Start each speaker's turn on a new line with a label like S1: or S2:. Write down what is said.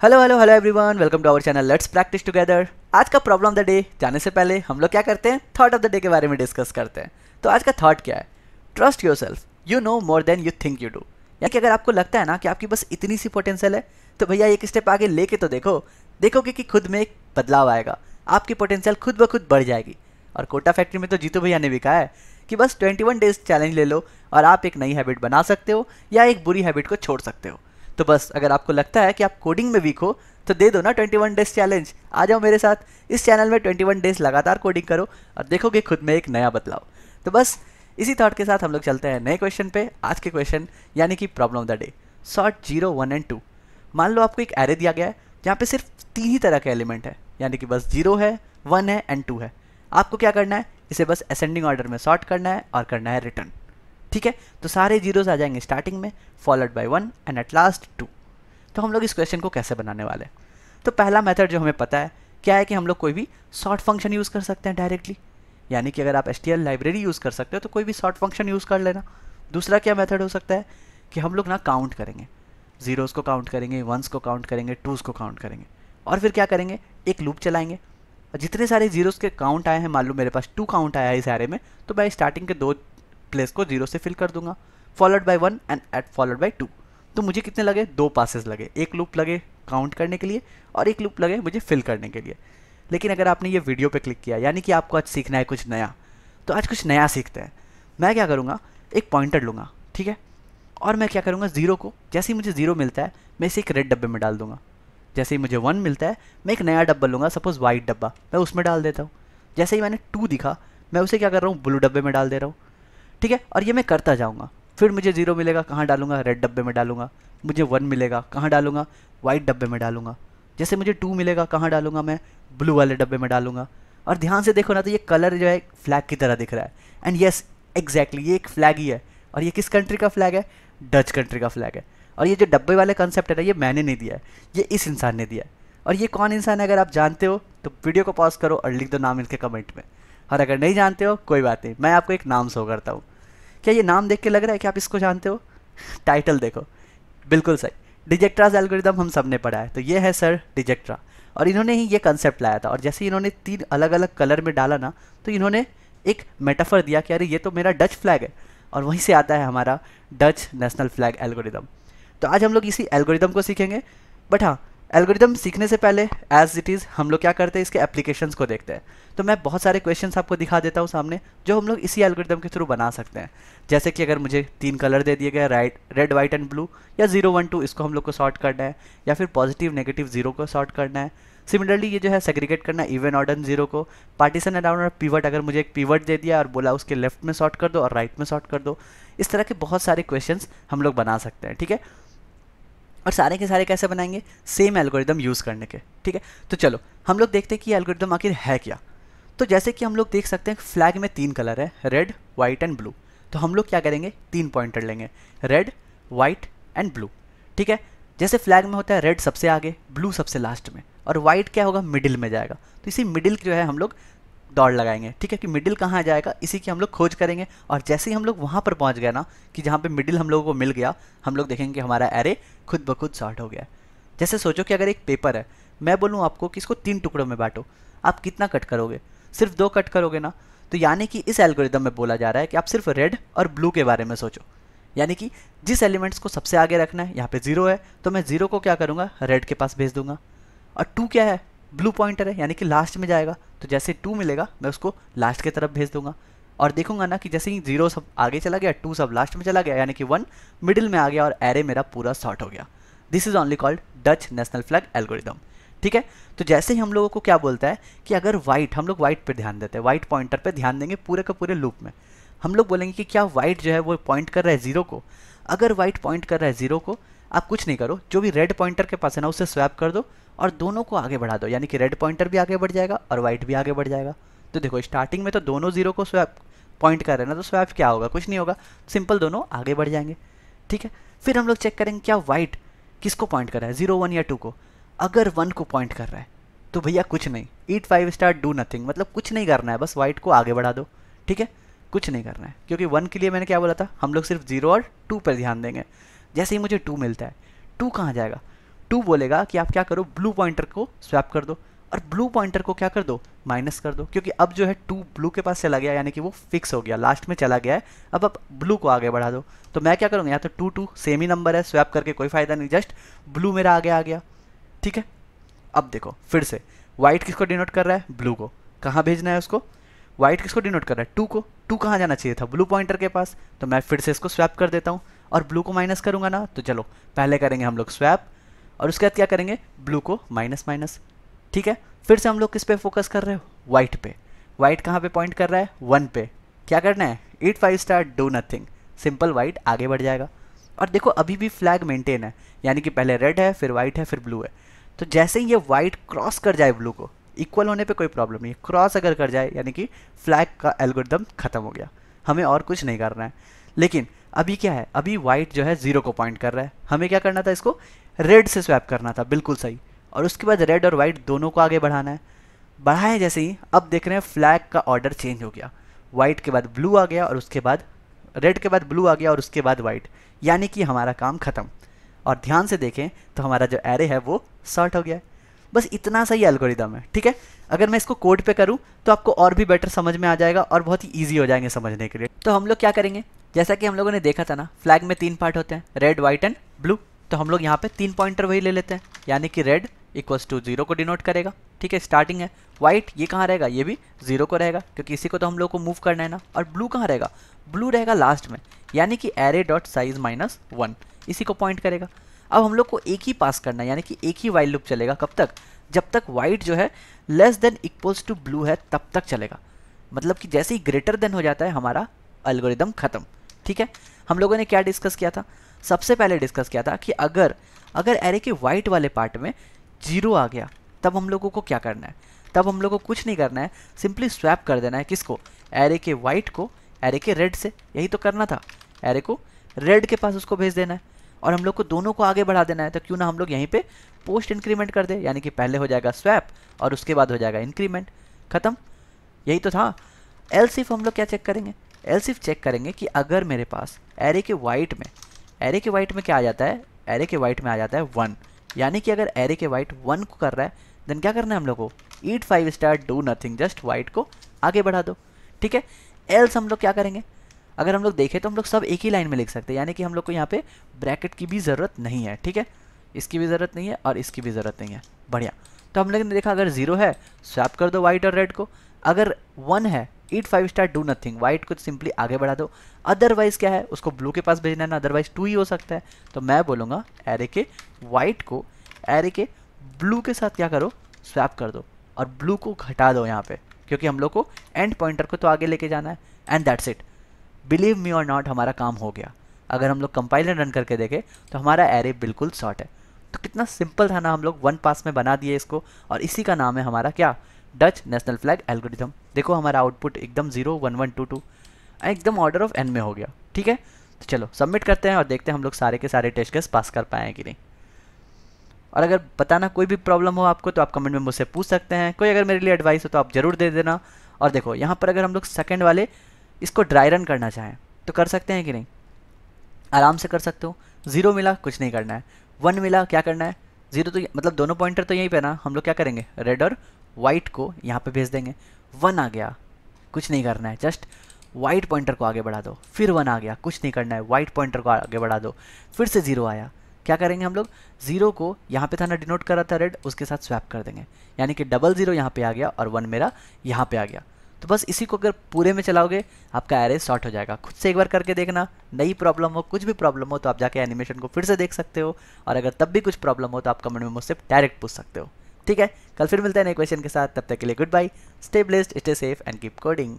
S1: Hello hello hello everyone, welcome to our channel let's practise together. आज का problem of the day जाने से पहले हम लोग क्या करते हैं, थॉट ऑफ द डे के बारे में डिस्कस करते हैं। तो आज का थॉट क्या है? Trust yourself, you know more than you think you do. यानी कि अगर आपको लगता है ना कि आपकी बस इतनी सी पोटेंशियल है, तो भैया एक स्टेप आगे लेके तो देखोगे कि खुद में एक बदलाव आएगा, आपकी पोटेंशियल खुद ब खुद बढ़ जाएगी। और कोटा फैक्ट्री में तो जीतू भैया ने भी कहा है कि बस 21 डेज चैलेंज ले लो और आप एक नई हैबिट बना सकते हो या एक बुरी हैबिट को छोड़ सकते हो। तो बस अगर आपको लगता है कि आप कोडिंग में वीक हो तो दे दो ना 21 डेज चैलेंज। आ जाओ मेरे साथ इस चैनल में 21 डेज लगातार कोडिंग करो और देखोगे खुद में एक नया बदलाव। तो बस इसी थॉट के साथ हम लोग चलते हैं नए क्वेश्चन पे। आज के क्वेश्चन यानी कि problem of the day, sort 0, 1 and 2। मान लो आपको एक एरे दिया गया है जहाँ पे सिर्फ 3 ही तरह के एलिमेंट है, यानी कि बस 0 है, 1 है एंड 2 है। आपको क्या करना है, इसे बस असेंडिंग ऑर्डर में सॉर्ट करना है और करना है रिटर्न। ठीक है, तो सारे जीरोस आ जाएंगे स्टार्टिंग में, followed by 1 and at last 2। तो हम लोग इस क्वेश्चन को कैसे बनाने वाले हैं? तो पहला मेथड जो हमें पता है क्या है कि हम लोग कोई भी सॉर्ट फंक्शन यूज़ कर सकते हैं डायरेक्टली। यानी कि अगर आप STL लाइब्रेरी यूज़ कर सकते हो तो कोई भी सॉर्ट फंक्शन यूज़ कर लेना। दूसरा क्या मेथड हो सकता है कि हम लोग ना काउंट करेंगे, जीरोस को काउंट करेंगे, वंस को काउंट करेंगे, टूज़ को काउंट करेंगे और फिर क्या करेंगे, एक लूप चलाएंगे। और जितने सारे जीरोस के काउंट आए हैं, मान लो मेरे पास 2 काउंट आया है इस एरे में, तो मैं स्टार्टिंग के 2 प्लेस को 0 से फिल कर दूंगा, followed by 1 and eight followed by 2। तो मुझे कितने लगे, 2 पासेस लगे, एक लूप लगे काउंट करने के लिए और एक लूप लगे मुझे फिल करने के लिए। लेकिन अगर आपने ये वीडियो पे क्लिक किया यानी कि आपको आज सीखना है कुछ नया, तो आज कुछ नया सीखते हैं। मैं क्या करूँगा, एक पॉइंटर लूँगा, ठीक है, और मैं क्या करूँगा, 0 को जैसे ही मुझे 0 मिलता है मैं इसे एक रेड डब्बे में डाल दूंगा। जैसे ही मुझे 1 मिलता है मैं एक नया डब्बा लूँगा, सपोज वाइट डब्बा, मैं उसमें डाल देता हूँ। जैसे ही मैंने 2 दिखा मैं उसे क्या कर रहा हूँ, ब्लू डब्बे में डाल दे रहा हूँ। ठीक है, और ये मैं करता जाऊँगा। फिर मुझे 0 मिलेगा, कहाँ डालूंगा, रेड डब्बे में डालूंगा। मुझे 1 मिलेगा, कहाँ डालूंगा, वाइट डब्बे में डालूंगा। जैसे मुझे 2 मिलेगा, कहाँ डालूंगा, मैं ब्लू वाले डब्बे में डालूंगा। और ध्यान से देखो ना तो ये कलर जो है फ्लैग की तरह दिख रहा है। एंड यस, एग्जैक्टली ये एक फ्लैग ही है। और ये किस कंट्री का फ्लैग है, डच कंट्री का फ्लैग है। और ये जो डब्बे वाले कंसेप्ट है ना, ये मैंने नहीं दिया है, ये इस इंसान ने दिया है। और ये कौन इंसान है, अगर आप जानते हो तो वीडियो को पॉज करो और लिख दो नाम इनके कमेंट में। और अगर नहीं जानते हो कोई बात नहीं, मैं आपको एक नाम शो करता हूँ। क्या ये नाम देख के लग रहा है कि आप इसको जानते हो? टाइटल देखो, बिल्कुल सही, डिजेक्ट्रास एल्गोरिदम हम सब ने पढ़ा है। तो ये है सर डिजेक्ट्रा, और इन्होंने ही ये कंसेप्ट लाया था। और जैसे इन्होंने 3 अलग अलग कलर में डाला ना, तो इन्होंने एक मेटाफर दिया कि अरे ये तो मेरा डच फ्लैग है, और वहीं से आता है हमारा डच नेशनल फ्लैग एल्गोरिदम। तो आज हम लोग इसी एल्गोरिदम को सीखेंगे। बट हाँ, एल्गोरिदम सीखने से पहले एज इट इज़ हम लोग क्या करते हैं, इसके एप्लीकेशंस को देखते हैं। तो मैं बहुत सारे क्वेश्चंस आपको दिखा देता हूँ सामने, जो हम लोग इसी एल्गोरिदम के थ्रू बना सकते हैं। जैसे कि अगर मुझे 3 कलर दे दिए गए, रेड वाइट एंड ब्लू, या 0 1 2, इसको हम लोग को सॉर्ट करना है, या फिर पॉजिटिव नेगेटिव 0 को सॉर्ट करना है। सिमिलरली ये जो है सेग्रीगेट करना है, इवन ऑर्डर 0 को, पार्टीशन अराउंड और पिवट, अगर मुझे एक पिवट दे दिया और बोला उसके लेफ्ट में सॉर्ट कर दो और राइट में सॉर्ट कर दो। इस तरह के बहुत सारे क्वेश्चंस हम लोग बना सकते हैं। ठीक है, और सारे के सारे कैसे बनाएंगे, सेम एल्गोरिदम यूज़ करने के। ठीक है, तो चलो हम लोग देखते हैं कि ये एल्गोरिदम आखिर है क्या। तो जैसे कि हम लोग देख सकते हैं फ्लैग में 3 कलर है, रेड वाइट एंड ब्लू। तो हम लोग क्या करेंगे, 3 पॉइंटर लेंगे, रेड वाइट एंड ब्लू। ठीक है, जैसे फ्लैग में होता है रेड सबसे आगे, ब्लू सबसे लास्ट में, और वाइट क्या होगा, मिडिल में जाएगा। तो इसी मिडिल जो है हम लोग दौड़ लगाएंगे। ठीक है, कि मिडिल कहाँ जाएगा, इसी की हम लोग खोज करेंगे। और जैसे ही हम लोग वहाँ पर पहुँच गए ना, कि जहाँ पे मिडिल हम लोगों को मिल गया, हम लोग देखेंगे कि हमारा एरे खुद ब खुद सॉर्ट हो गया। जैसे सोचो कि अगर एक पेपर है, मैं बोलूँ आपको कि इसको 3 टुकड़ों में बांटो, आप कितना कट करोगे, सिर्फ 2 कट करोगे ना। तो यानी कि इस एल्गोरिदम में बोला जा रहा है कि आप सिर्फ रेड और ब्लू के बारे में सोचो। यानी कि जिस एलिमेंट्स को सबसे आगे रखना है, यहाँ पे 0 है तो मैं 0 को क्या करूँगा, रेड के पास भेज दूंगा। और 2 क्या है, ब्लू पॉइंटर है, यानी कि लास्ट में जाएगा। तो जैसे 2 मिलेगा मैं उसको लास्ट की तरफ भेज दूंगा। और देखूंगा ना कि जैसे ही 0 सब आगे चला गया, 2 सब लास्ट में चला गया, यानी कि 1 मिडिल में आ गया और एरे मेरा पूरा सॉर्ट हो गया। This is only called Dutch national flag algorithm. ठीक है, तो जैसे ही हम लोगों को क्या बोलता है कि अगर वाइट, हम लोग वाइट पे ध्यान देते हैं, वाइट पॉइंटर पे ध्यान देंगे पूरे का पूरे लूप में। हम लोग बोलेंगे कि क्या वाइट जो है वो पॉइंट कर रहा है 0 को। अगर वाइट पॉइंट कर रहा है 0 को, आप कुछ नहीं करो, जो भी रेड पॉइंटर के पास है ना उसे स्वैप कर दो और दोनों को आगे बढ़ा दो, यानी कि रेड पॉइंटर भी आगे बढ़ जाएगा और वाइट भी आगे बढ़ जाएगा। तो देखो स्टार्टिंग में तो दोनों 0 को स्वैप पॉइंट कर रहे हैं ना, तो स्वैप क्या होगा, कुछ नहीं होगा, सिंपल दोनों आगे बढ़ जाएंगे। ठीक है, फिर हम लोग चेक करेंगे क्या वाइट किसको पॉइंट कर रहा है, 0 1 या 2 को। अगर 1 को पॉइंट कर रहा है तो भैया कुछ नहीं, ईट 5 स्टार डू नथिंग, मतलब कुछ नहीं करना है, बस वाइट को आगे बढ़ा दो। ठीक है, कुछ नहीं करना है, क्योंकि 1 के लिए मैंने क्या बोला था, हम लोग सिर्फ 0 और 2 पर ध्यान देंगे। जैसे ही मुझे 2 मिलता है, 2 कहाँ जाएगा, 2 बोलेगा कि आप क्या करो, ब्लू पॉइंटर को स्वैप कर दो और ब्लू पॉइंटर को क्या कर दो, माइनस कर दो, क्योंकि अब जो है 2 ब्लू के पास चला गया, यानी कि वो फिक्स हो गया, लास्ट में चला गया है। अब आप ब्लू को आगे बढ़ा दो, तो मैं क्या करूँगा, यहाँ तो 2 2 सेम ही नंबर है, स्वैप करके कोई फायदा नहीं, जस्ट ब्लू मेरा आगे आ गया। ठीक है, अब देखो फिर से व्हाइट किसको डिनोट कर रहा है, ब्लू को। कहाँ भेजना है उसको, व्हाइट किसको डिनोट कर रहा है, 2 को। 2 कहाँ जाना चाहिए था, ब्लू पॉइंटर के पास, तो मैं फिर से इसको स्वैप कर देता हूँ और ब्लू को माइनस करूँगा ना, तो चलो पहले करेंगे हम लोग स्वैप और उसके बाद क्या करेंगे, ब्लू को माइनस माइनस। ठीक है, फिर से हम लोग किस पे फोकस कर रहे हो, व्हाइट पे। व्हाइट कहाँ पे पॉइंट कर रहा है, 1 पे। क्या करना है, ईट 5 star do nothing, simple, white आगे बढ़ जाएगा। और देखो अभी भी फ्लैग मेंटेन है, यानी कि पहले रेड है, फिर व्हाइट है, फिर ब्लू है। तो जैसे ही ये व्हाइट क्रॉस कर जाए ब्लू को, इक्वल होने पे कोई प्रॉब्लम नहीं है, क्रॉस अगर कर जाए यानी कि फ्लैग का एल्गोरिदम खत्म हो गया, हमें और कुछ नहीं करना है। लेकिन अभी क्या है, अभी व्हाइट जो है 0 को पॉइंट कर रहा है, हमें क्या करना था, इसको रेड से स्वैप करना था, बिल्कुल सही। और उसके बाद रेड और व्हाइट दोनों को आगे बढ़ाना है। बढ़ाएं जैसे ही, अब देख रहे हैं फ्लैग का ऑर्डर चेंज हो गया, व्हाइट के बाद ब्लू आ गया और उसके बाद रेड के बाद ब्लू आ गया और उसके बाद व्हाइट, यानी कि हमारा काम खत्म। और ध्यान से देखें तो हमारा जो एरे है वो सॉर्ट हो गया है। बस इतना सही एल्गोरिदम है। ठीक है, अगर मैं इसको कोड पे करूँ तो आपको और भी बेटर समझ में आ जाएगा और बहुत ही ईजी हो जाएंगे समझने के लिए। तो हम लोग क्या करेंगे, जैसा कि हम लोगों ने देखा था ना, फ्लैग में 3 पार्ट होते हैं, रेड, व्हाइट एंड ब्लू। तो हम लोग यहाँ पे 3 पॉइंटर वही ले लेते हैं, यानी कि रेड इक्वल्स टू 0 को डिनोट करेगा। ठीक है, स्टार्टिंग है। व्हाइट ये कहाँ रहेगा, ये भी 0 को रहेगा, क्योंकि इसी को तो हम लोग को मूव करना है ना। और ब्लू कहाँ रहेगा, ब्लू रहेगा लास्ट में, यानी कि एरे डॉट साइज -1, इसी को पॉइंट करेगा। अब हम लोग को एक ही पास करना है, यानी कि एक ही वाइल लूप चलेगा, कब तक, जब तक व्हाइट जो है less than equals to blue है तब तक चलेगा। मतलब कि जैसे ही ग्रेटर देन हो जाता है हमारा एल्गोरिदम खत्म। ठीक है, हम लोगों ने क्या डिस्कस किया था, सबसे पहले डिस्कस किया था कि अगर एरे के व्हाइट वाले पार्ट में 0 आ गया तब हम लोगों को क्या करना है, तब हम लोगों को कुछ नहीं करना है, सिंपली स्वैप कर देना है किसको, एरे के व्हाइट को एरे के रेड से। यही तो करना था, एरे को रेड के पास उसको भेज देना है और हम लोग को दोनों को आगे बढ़ा देना है। तो क्यों ना हम लोग यहीं पे पोस्ट इंक्रीमेंट कर दे, यानी कि पहले हो जाएगा स्वैप और उसके बाद हो जाएगा इंक्रीमेंट, खत्म। यही तो था। एल्स इफ हम लोग क्या चेक करेंगे, एल्स इफ चेक करेंगे कि अगर मेरे पास एरे के व्हाइट में क्या आ जाता है, एरे के व्हाइट में आ जाता है 1, यानी कि अगर एरे के व्हाइट 1 को कर रहा है देन क्या करना है हम लोग को, ईट 5 star do nothing, just white को आगे बढ़ा दो। ठीक है, एल्स हम लोग क्या करेंगे, अगर हम लोग देखें तो हम लोग सब एक ही लाइन में लिख सकते हैं, यानी कि हम लोग को यहाँ पे ब्रैकेट की भी ज़रूरत नहीं है। ठीक है, इसकी भी ज़रूरत नहीं है और इसकी भी ज़रूरत नहीं है, बढ़िया। तो हम लोग ने देखा अगर 0 है स्वैप कर दो व्हाइट और रेड को, अगर 1 है ईट 5 स्टार डू नथिंग, व्हाइट को सिंपली आगे बढ़ा दो। अदरवाइज क्या है, उसको ब्लू के पास भेजना है ना, अदरवाइज 2 ही हो सकता है। तो मैं बोलूँगा एरे के व्हाइट को एरे के ब्लू के साथ क्या करो, स्वैप कर दो और ब्लू को हटा दो यहाँ पे, क्योंकि हम लोग को एंड पॉइंटर को तो आगे लेके जाना है। And that's it, believe me और नॉट, हमारा काम हो गया। अगर हम लोग कंपाइलर रन करके देखें तो हमारा एरे बिल्कुल शॉर्ट है। तो कितना सिंपल था ना, हम लोग 1 पास में बना दिए इसको, और इसी का नाम है हमारा क्या, डच नेशनल फ्लैग एल्गोरिथम। देखो हमारा आउटपुट एकदम 0 1 1 2 2 एकदम ऑर्डर ऑफ n में हो गया। ठीक है, तो चलो सबमिट करते हैं और देखते हैं हम लोग सारे के सारे टेस्ट केस पास कर पाए हैं कि नहीं। और अगर बताना कोई भी प्रॉब्लम हो आपको तो आप कमेंट में मुझसे पूछ सकते हैं, कोई अगर मेरे लिए एडवाइस हो तो आप ज़रूर दे देना। और देखो यहाँ पर अगर हम लोग सेकंड वाले इसको ड्राई रन करना चाहें तो कर सकते हैं कि नहीं, आराम से कर सकते हो। 0 मिला कुछ नहीं करना है, 1 मिला क्या करना है, 0 तो मतलब दोनों पॉइंटर तो यहीं पे ना, हम लोग क्या करेंगे, रेड और वाइट को यहाँ पे भेज देंगे। 1 आ गया कुछ नहीं करना है, जस्ट वाइट पॉइंटर को आगे बढ़ा दो। फिर 1 आ गया कुछ नहीं करना है, वाइट पॉइंटर को आगे बढ़ा दो। फिर से 0 आया, क्या करेंगे हम लोग, 0 को यहाँ पे था ना डिनोट कर रहा था रेड, उसके साथ स्वैप कर देंगे, यानी कि डबल 0 यहाँ पे आ गया और 1 मेरा यहाँ पे आ गया। तो बस इसी को अगर पूरे में चलाओगे आपका एरे सॉर्ट हो जाएगा। खुद से एक बार करके देखना, नई प्रॉब्लम हो कुछ भी प्रॉब्लम हो तो आप जाके एनिमेशन को फिर से देख सकते हो, और अगर तब भी कुछ प्रॉब्लम हो तो आप कमेंट में मुझसे डायरेक्ट पूछ सकते हो। ठीक है, कल फिर मिलते हैं नए क्वेश्चन के साथ, तब तक के लिए good bye, stay blessed, stay safe and keep coding.